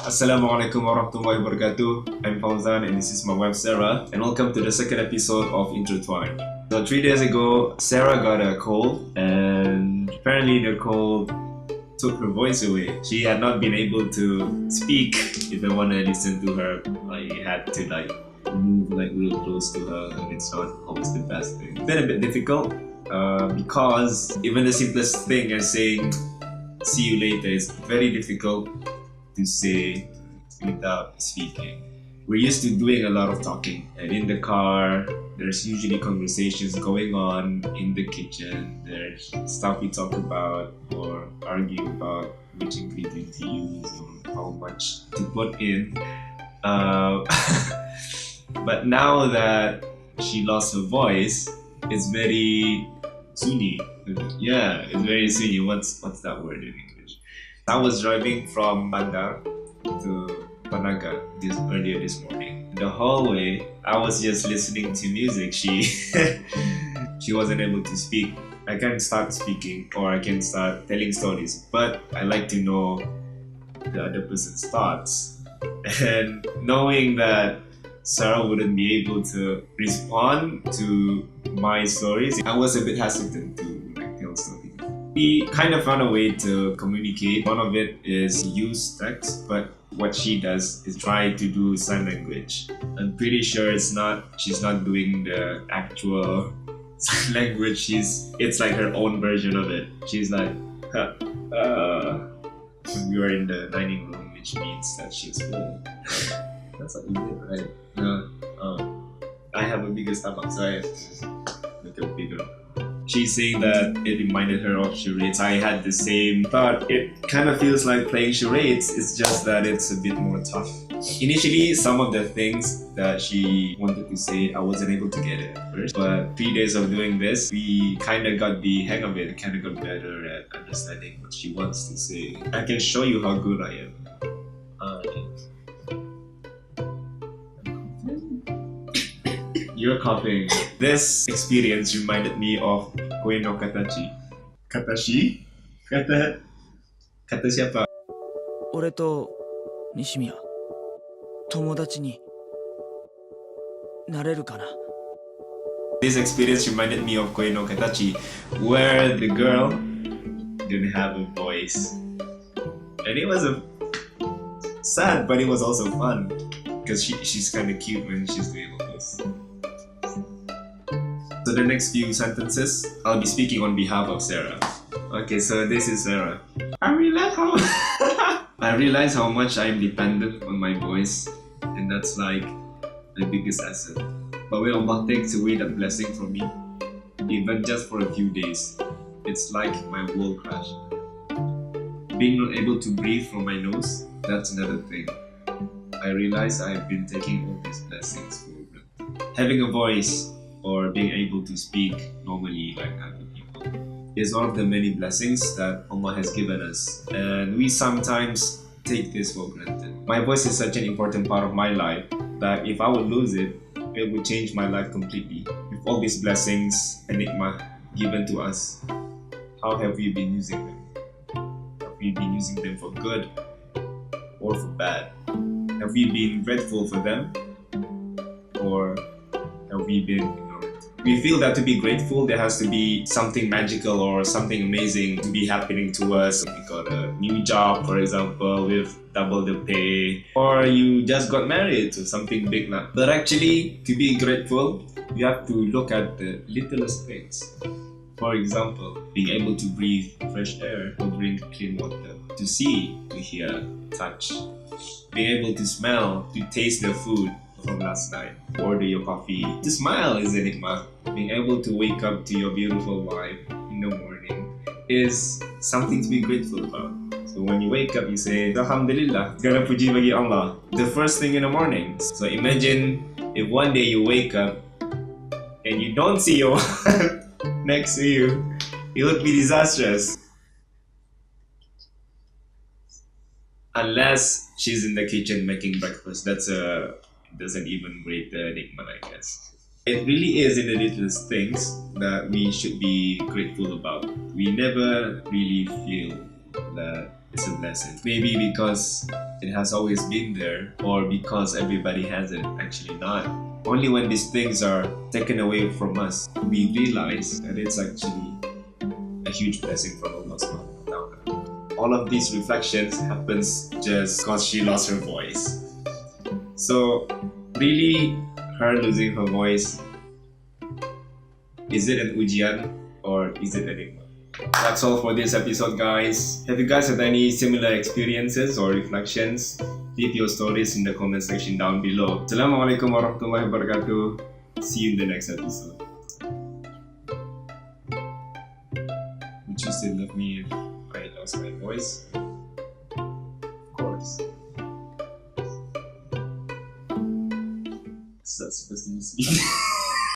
Assalamualaikum warahmatullahi wabarakatuh. I'm Fauzan and this is my wife Sarah, and welcome to the second episode of Intertwined. So 3 days ago, Sarah got a cold, and apparently the cold took her voice away. She had not been able to speak. If I want to listen to her, I had to move real close to her, and it's not always the best thing. It's been a bit difficult because even the simplest thing as saying "see you later" is very difficult to say without speaking. We're used to doing a lot of talking, and in the car there's usually conversations going on. In the kitchen there's stuff we talk about or argue about which ingredient to use or how much to put in. But now that she lost her voice, it's very sunyi. Yeah, it's very sunyi. What's that word in English? I was driving from Bandar to Panaga earlier this morning. The whole way, I was just listening to music. She wasn't able to speak. I can start speaking or I can start telling stories, but I like to know the other person's thoughts. And knowing that Sarah wouldn't be able to respond to my stories, I was a bit hesitant to tell stories. We kind of found a way to communicate. One of it is use text, but what she does is try to do sign language. I'm pretty sure she's not doing the actual sign language. It's like her own version of it. She's like, we were in the dining room, which means that she's full. That's what you did, right? I have a bigger stomach, so I have to make it bigger. She's saying that it reminded her of charades. I had the same thought. It kind of feels like playing charades. It's just that it's a bit more tough. Initially, some of the things that she wanted to say, I wasn't able to get it at first. But 3 days of doing this, we kind of got the hang of it. Kind of got better at understanding what she wants to say. I can show you how good I am. You're coughing. This experience reminded me of Koe no Katachi. Katashi? Kata siapa? 俺と西宮友達になれるかな This experience reminded me of Koe no Katachi, where the girl didn't have a voice. And it was sad, but it was also fun. Because she's kind of cute when she's doing all this. So the next few sentences, I'll be speaking on behalf of Sarah. Okay, so this is Sarah. I realize how much I'm dependent on my voice, and that's like my biggest asset. But when Allah takes away that blessing from me, even just for a few days, it's like my world crashed. Being not able to breathe from my nose, that's another thing. I realize I've been taking all these blessings for granted. Having a voice or being able to speak normally like other people is one of the many blessings that Allah has given us, and we sometimes take this for granted. My voice is such an important part of my life that if I would lose it, it would change my life completely. With all these blessings and nikmah given to us, how have we been using them? Have we been using them for good or for bad? Have we been grateful for them, or have we been ignorant? We feel that to be grateful, there has to be something magical or something amazing to be happening to us. We got a new job, for example, with double the pay, or you just got married to something big now. But actually, to be grateful, you have to look at the littlest things. For example, being able to breathe fresh air, to drink clean water, to see, to hear, touch. Being able to smell, to taste the food from last night, order your coffee. To smile is a nikmah. Being able to wake up to your beautiful wife in the morning is something to be grateful about. So when you wake up, you say, Alhamdulillah, segala puji bagi Allah. The first thing in the morning. So imagine if one day you wake up and you don't see your wife next to you, it would be disastrous. Unless she's in the kitchen making breakfast. That's doesn't even rate the nikmah, I guess. It really is in the littlest things that we should be grateful about. We never really feel that it's a blessing. Maybe because it has always been there, or because everybody has it. Actually not. Only when these things are taken away from us, we realize that it's actually a huge blessing from Allah subhanahu wa ta'ala. All of these reflections happens just because she lost her voice. So really, her losing her voice, is it an ujian or is it an nikmat? That's all for this episode, guys. Have you guys had any similar experiences or reflections? Leave your stories in the comment section down below. Assalamualaikum warahmatullahi wabarakatuh. See you in the next episode. Would you still love me if I lost my voice? Of course. What's that supposed to mean?